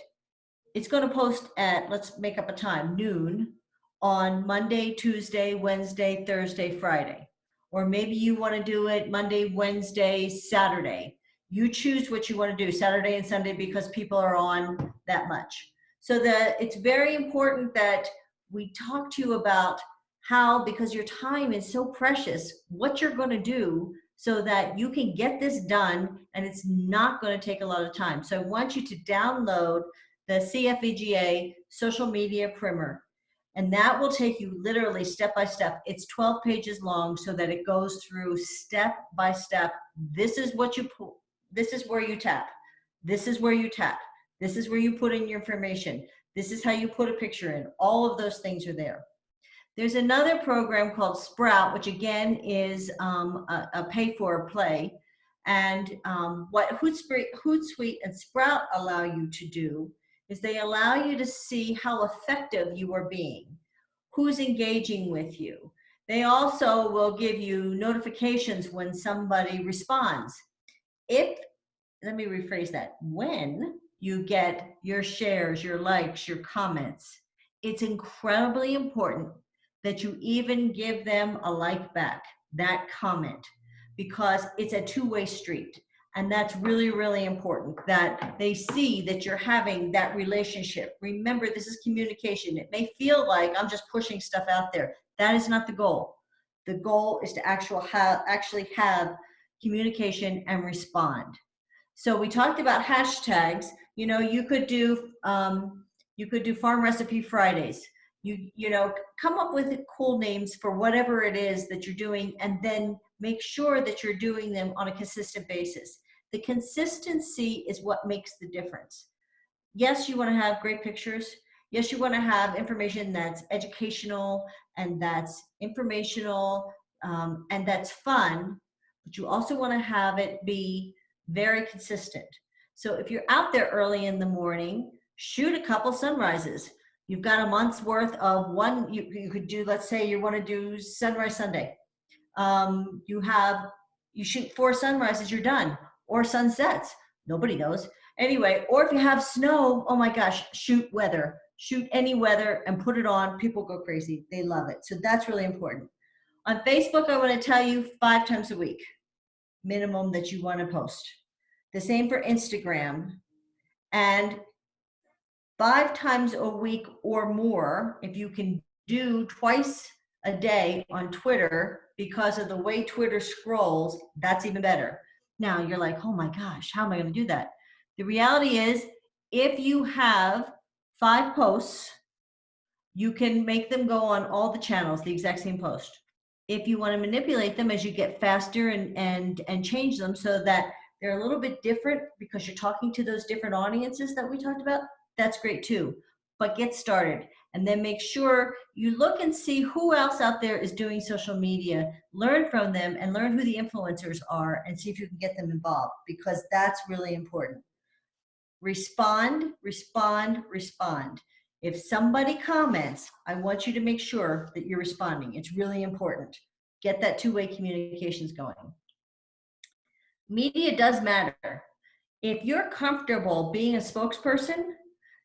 it's going to post at, let's make up a time, noon on Monday, Tuesday, Wednesday, Thursday, Friday. Or maybe you want to do it Monday, Wednesday, Saturday. You choose what you want to do, Saturday and Sunday, because people are on that much. So that it's very important that we talk to you about how, because your time is so precious, what you're going to do so that you can get this done and it's not going to take a lot of time. So I want you to download the CFVGA social media primer, and that will take you literally step by step. It's 12 pages long so that it goes through step by step. This is what you pull. This is where you tap. This is where you tap. This is where you put in your information. This is how you put a picture in. All of those things are there. There's another program called Sprout, which again is a pay-for-play. And what Hootsuite and Sprout allow you to do is they allow you to see how effective you are being, who's engaging with you. They also will give you notifications when somebody responds. Let me rephrase that, when you get your shares, your likes, your comments, it's incredibly important that you even give them a like back, that comment, because it's a two-way street. And that's really, really important that they see that you're having that relationship. Remember, this is communication. It may feel like I'm just pushing stuff out there. That is not the goal. The goal is to actually have communication and respond. So we talked about hashtags. You know, you could do Farm Recipe Fridays. You know, come up with cool names for whatever it is that you're doing, and then make sure that you're doing them on a consistent basis. The consistency is what makes the difference. Yes, you want to have great pictures. Yes, you want to have information that's educational and that's informational and that's fun, but you also want to have it be very consistent. So if you're out there early in the morning, shoot a couple sunrises. You've got a month's worth of one. You could do, let's say you want to do Sunrise Sunday. You shoot 4 sunrises, you're done. Or sunsets, nobody knows. Anyway, or if you have snow, oh my gosh, shoot weather. Shoot any weather and put it on. People go crazy. They love it. So that's really important. On Facebook, I want to tell you 5 times a week, minimum, that you want to post. The same for Instagram. And 5 times a week or more, if you can do twice a day on Twitter, because of the way Twitter scrolls, that's even better. Now you're like, oh my gosh, how am I going to do that? The reality is, if you have 5 posts, you can make them go on all the channels, the exact same post. If you want to manipulate them as you get faster and change them so that they're a little bit different because you're talking to those different audiences that we talked about, that's great too. But get started, and then make sure you look and see who else out there is doing social media, learn from them and learn who the influencers are and see if you can get them involved, because that's really important. Respond, respond, respond. If somebody comments, I want you to make sure that you're responding. It's really important. Get that two-way communications going. Media does matter. If you're comfortable being a spokesperson,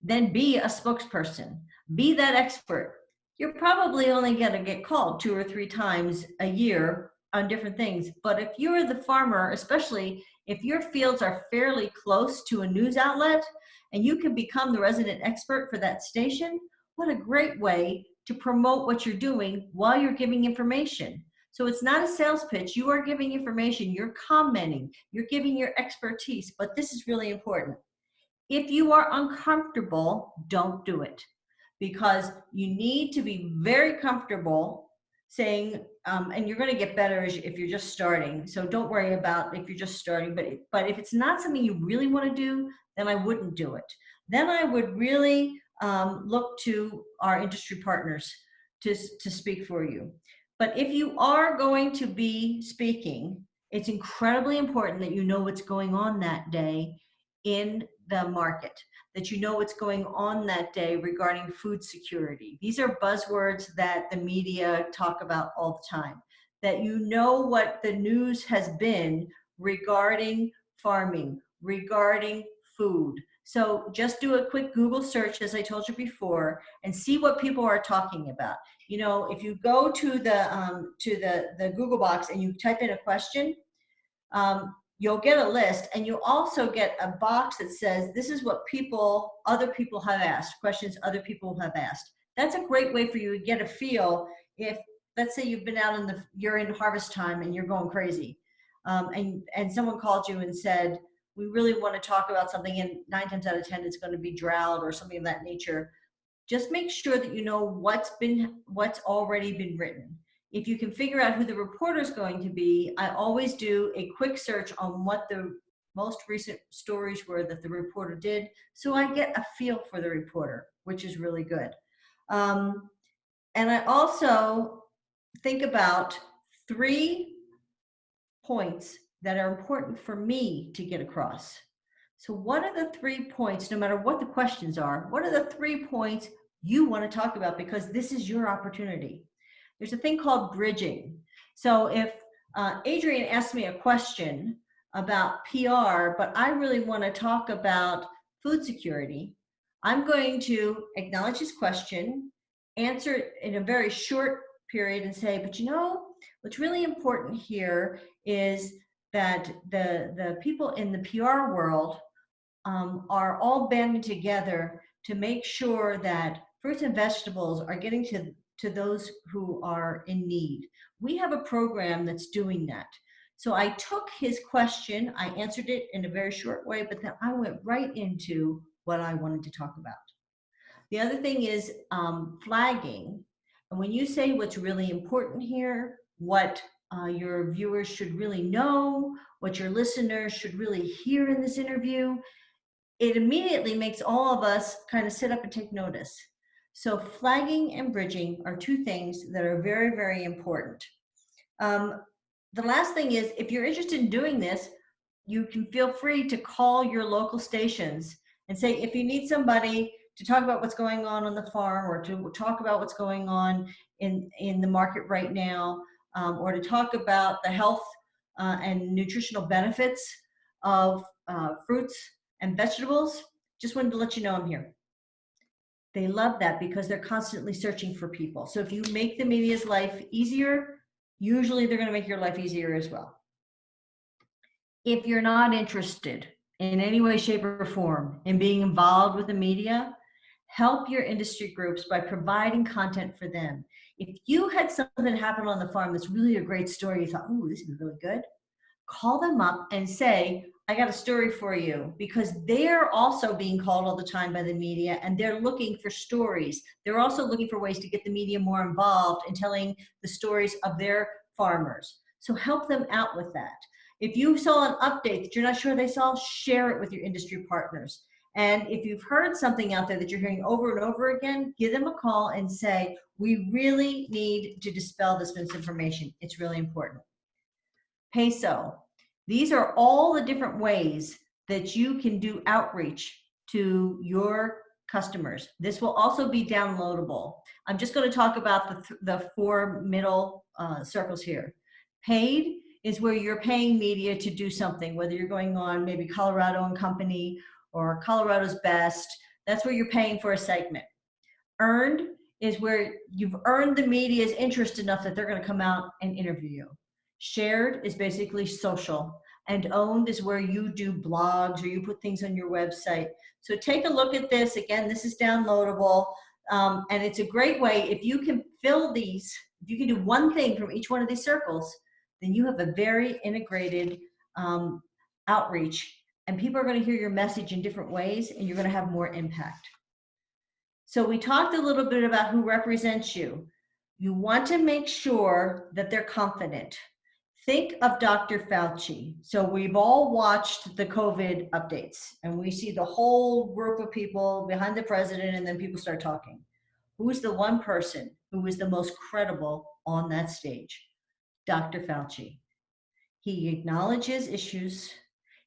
then be a spokesperson. Be that expert. You're probably only going to get called 2 or 3 times a year on different things. But if you're the farmer, especially if your fields are fairly close to a news outlet and you can become the resident expert for that station, what a great way to promote what you're doing while you're giving information. So it's not a sales pitch. You are giving information. You're commenting. You're giving your expertise. But this is really important. If you are uncomfortable, don't do it, because you need to be very comfortable saying, and you're going to get better if you're just starting. So don't worry about if you're just starting, but if it's not something you really want to do, then I wouldn't do it. Then I would really look to our industry partners to speak for you. But if you are going to be speaking, it's incredibly important that you know what's going on that day in the market, that you know what's going on that day regarding food security. These are buzzwords that the media talk about all the time, that you know what the news has been regarding farming, regarding food. So just do a quick Google search, as I told you before, and see what people are talking about. You know, if you go to the Google box and you type in a question, you'll get a list, and you'll also get a box that says, this is what other people have asked, questions other people have asked. That's a great way for you to get a feel if, let's say you've been out you're in harvest time and you're going crazy. And someone called you and said, we really want to talk about something, and 9 times out of 10, it's going to be drought or something of that nature. Just make sure that you know what's already been written. If you can figure out who the reporter is going to be, I always do a quick search on what the most recent stories were that the reporter did, so I get a feel for the reporter, which is really good. And I also think about 3 points that are important for me to get across. So what are the 3 points, no matter what the questions are, what are the 3 points you want to talk about, because this is your opportunity? There's a thing called bridging. So if Adrian asked me a question about PR, but I really want to talk about food security, I'm going to acknowledge his question, answer it in a very short period, and say, but you know, what's really important here is that the people in the PR world are all banding together to make sure that fruits and vegetables are getting to those who are in need. We have a program that's doing that. So I took his question, I answered it in a very short way, but then I went right into what I wanted to talk about. The other thing is flagging. And when you say what's really important here, what your viewers should really know, what your listeners should really hear in this interview, it immediately makes all of us kind of sit up and take notice. So flagging and bridging are 2 things that are very, very important. The last thing is, if you're interested in doing this, you can feel free to call your local stations and say, if you need somebody to talk about what's going on the farm, or to talk about what's going on in the market right now, or to talk about the health and nutritional benefits of fruits and vegetables, just wanted to let you know I'm here. They love that because they're constantly searching for people. So if you make the media's life easier, usually they're going to make your life easier as well. If you're not interested in any way, shape, or form in being involved with the media, help your industry groups by providing content for them. If you had something happen on the farm that's really a great story, you thought, oh, this is really good, call them up and say, I got a story for you, because they're also being called all the time by the media, and they're looking for stories. They're also looking for ways to get the media more involved in telling the stories of their farmers. So help them out with that. If you saw an update that you're not sure they saw, share it with your industry partners. And if you've heard something out there that you're hearing over and over again, give them a call and say, we really need to dispel this misinformation. It's really important. Peso. These are all the different ways that you can do outreach to your customers. This will also be downloadable. I'm just going to talk about the 4 middle circles here. Paid is where you're paying media to do something, whether you're going on maybe Colorado and Company or Colorado's Best. That's where you're paying for a segment. Earned is where you've earned the media's interest enough that they're going to come out and interview you. Shared is basically social, and owned is where you do blogs or you put things on your website. So take a look at this. Again, this is downloadable, and it's a great way. If you can fill these, if you can do one thing from each one of these circles, then you have a very integrated outreach, and people are going to hear your message in different ways, and you're going to have more impact. So we talked a little bit about who represents you. You want to make sure that they're confident. Think of Dr. Fauci. So we've all watched the COVID updates, and we see the whole group of people behind the president, and then people start talking. Who's the one person who is the most credible on that stage? Dr. Fauci. He acknowledges issues.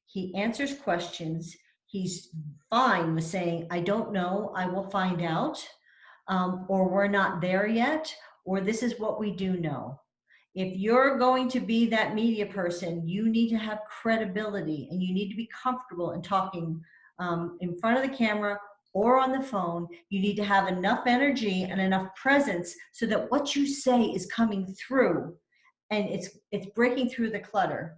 He answers questions. He's fine with saying, I don't know, I will find out, or we're not there yet, or this is what we do know. If you're going to be that media person, you need to have credibility and you need to be comfortable in talking in front of the camera or on the phone. You need to have enough energy and enough presence so that what you say is coming through and it's breaking through the clutter.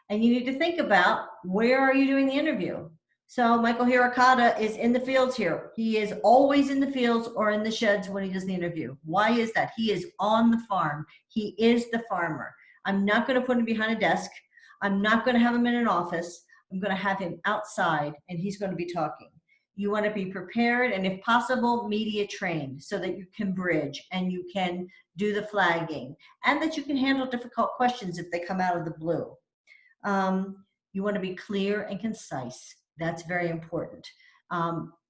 And you need to think about, where are you doing the interview? So Michael Hirakata is in the fields here. He is always in the fields or in the sheds when he does the interview. Why is that? He is on the farm. He is the farmer. I'm not going to put him behind a desk. I'm not going to have him in an office. I'm going to have him outside and he's going to be talking. You want to be prepared and, if possible, media trained so that you can bridge and you can do the flagging and that you can handle difficult questions if they come out of the blue. You want to be clear and concise. That's very important.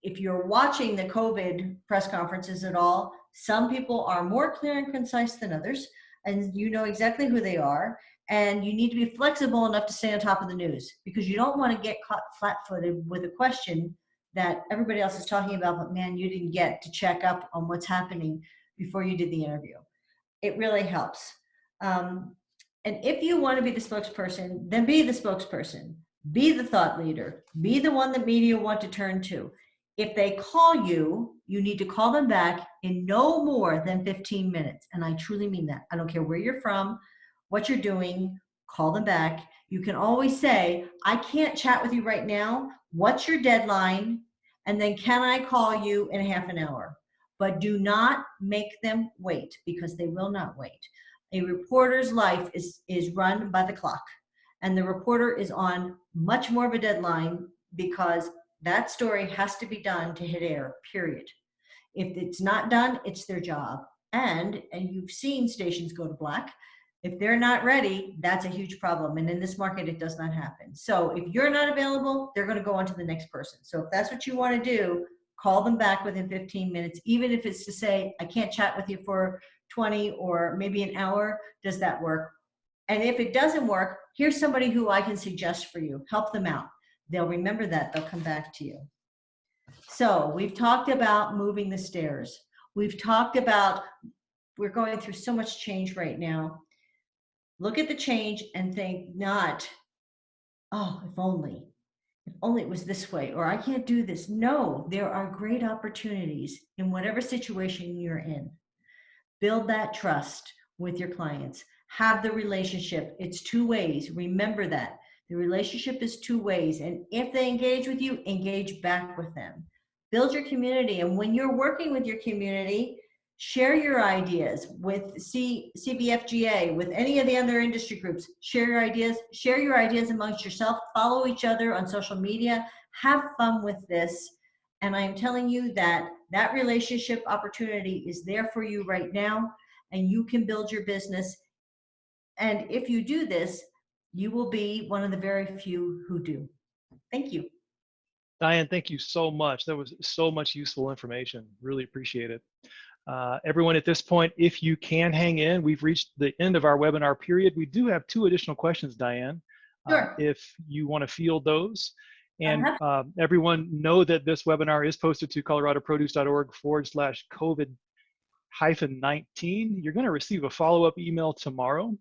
If you're watching the COVID press conferences at all, some people are more clear and concise than others, and you know exactly who they are. And you need to be flexible enough to stay on top of the news, because you don't want to get caught flat-footed with a question that everybody else is talking about, but man, you didn't get to check up on what's happening before you did the interview. It really helps. And if you want to be the spokesperson, then be the spokesperson. Be the thought leader. Be the one that media want to turn to. If they call you, you need to call them back in no more than 15 minutes. And I truly mean that. I don't care where you're from, what you're doing, call them back. You can always say, I can't chat with you right now. What's your deadline? And then can I call you in half an hour? But do not make them wait, because they will not wait. A reporter's life is run by the clock, and the reporter is on much more of a deadline because that story has to be done to hit air, period. If it's not done, it's their job. And you've seen stations go to black. If they're not ready, that's a huge problem. And in this market, it does not happen. So if you're not available, they're going to go on to the next person. So if that's what you want to do, call them back within 15 minutes, even if it's to say, I can't chat with you for 20 or maybe an hour. Does that work? And if it doesn't work, here's somebody who I can suggest for you. Help them out. They'll remember that. They'll come back to you. So we've talked about moving the stairs. We've talked about, we're going through so much change right now. Look at the change and think not, oh, if only it was this way, or I can't do this. No, there are great opportunities in whatever situation you're in. Build that trust with your clients. Have the relationship. It's two ways. Remember that. The relationship is two ways. And if they engage with you, engage back with them. Build your community. And when you're working with your community, share your ideas with CFVGA, with any of the other industry groups. Share your ideas amongst yourself. Follow each other on social media. Have fun with this. And I'm telling you that that relationship opportunity is there for you right now, and you can build your business. And if you do this, you will be one of the very few who do. Thank you. Diane, thank you so much. That was so much useful information. Really appreciate it. Everyone at this point, if you can hang in, we've reached the end of our webinar period. We do have 2 additional questions, Diane, Sure. if you want to field those. And everyone know that this webinar is posted to coloradoproduce.org/COVID-19. You're going to receive a follow-up email tomorrow,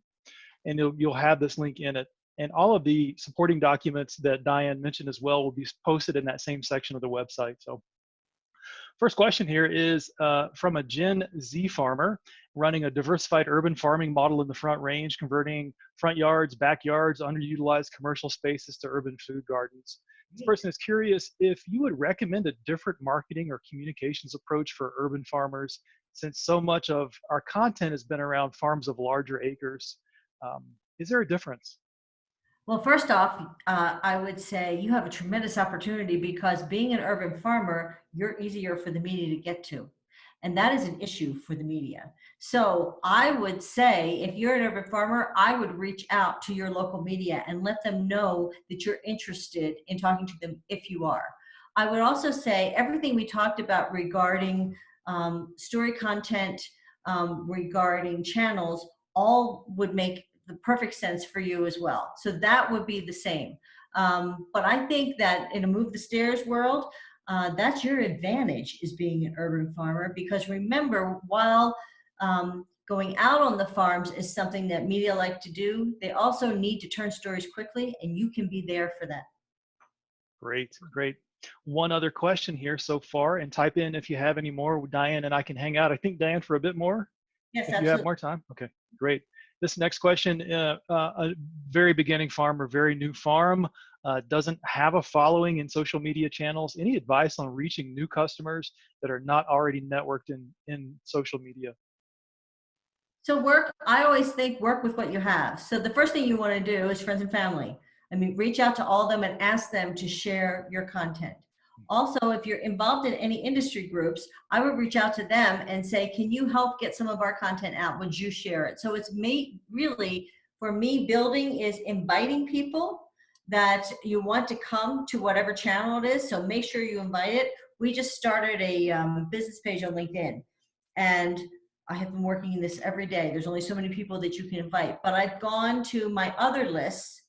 and you'll have this link in it. And all of the supporting documents that Diane mentioned as well will be posted in that same section of the website. So first question here is from a Gen Z farmer running a diversified urban farming model in the Front Range, converting front yards, backyards, underutilized commercial spaces to urban food gardens. This person is curious if you would recommend a different marketing or communications approach for urban farmers, since so much of our content has been around farms of larger acres. Is there a difference? Well, first off, I would say you have a tremendous opportunity, because being an urban farmer, you're easier for the media to get to. And that is an issue for the media. So I would say, if you're an urban farmer, I would reach out to your local media and let them know that you're interested in talking to them if you are. I would also say everything we talked about regarding story content regarding channels, all would make the perfect sense for you as well. So that would be the same. But I think that in a move the stairs world, that's your advantage, is being an urban farmer, because remember, while going out on the farms is something that media like to do, they also need to turn stories quickly, and you can be there for that. Great, great. One other question here so far, and type in if you have any more. Diane and I can hang out, I think, Diane, for a bit more. Yes, If absolutely. you have more time. Okay, great. This next question, a very beginning farmer, very new farm, doesn't have a following in social media channels. Any advice on reaching new customers that are not already networked in social media? So I always think work with what you have. So the first thing you want to do is friends and family. I mean, reach out to all of them and ask them to share your content. Also, if you're involved in any industry groups, I would reach out to them and say, can you help get some of our content out? Would you share it? So it's really, for me, building is inviting people that you want to come to whatever channel it is. So make sure you invite it. We just started a business page on LinkedIn, and I have been working in this every day. There's only so many people that you can invite, but I've gone to my other lists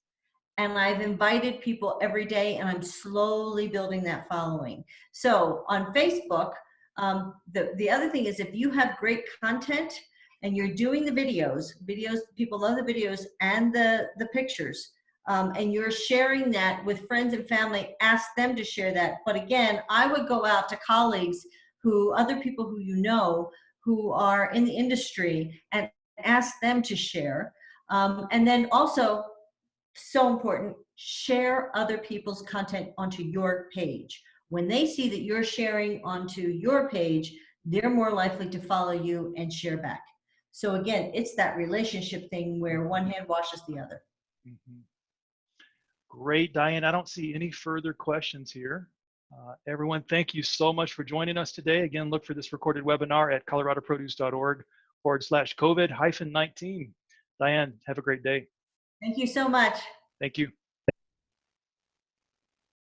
and I've invited people every day, and I'm slowly building that following. So on Facebook, the other thing is, if you have great content and you're doing the videos, people love the videos and the pictures, and you're sharing that with friends and family, ask them to share that. But again, I would go out to colleagues, other people who you know, who are in the industry, and ask them to share. And then also, so important, share other people's content onto your page. When they see that you're sharing onto your page, they're more likely to follow you and share back. So again, it's that relationship thing where one hand washes the other. Mm-hmm. Great, Diane. I don't see any further questions here. Everyone, thank you so much for joining us today. Again, look for this recorded webinar at coloradoproduce.org/COVID-19. Diane, have a great day. Thank you so much. Thank you.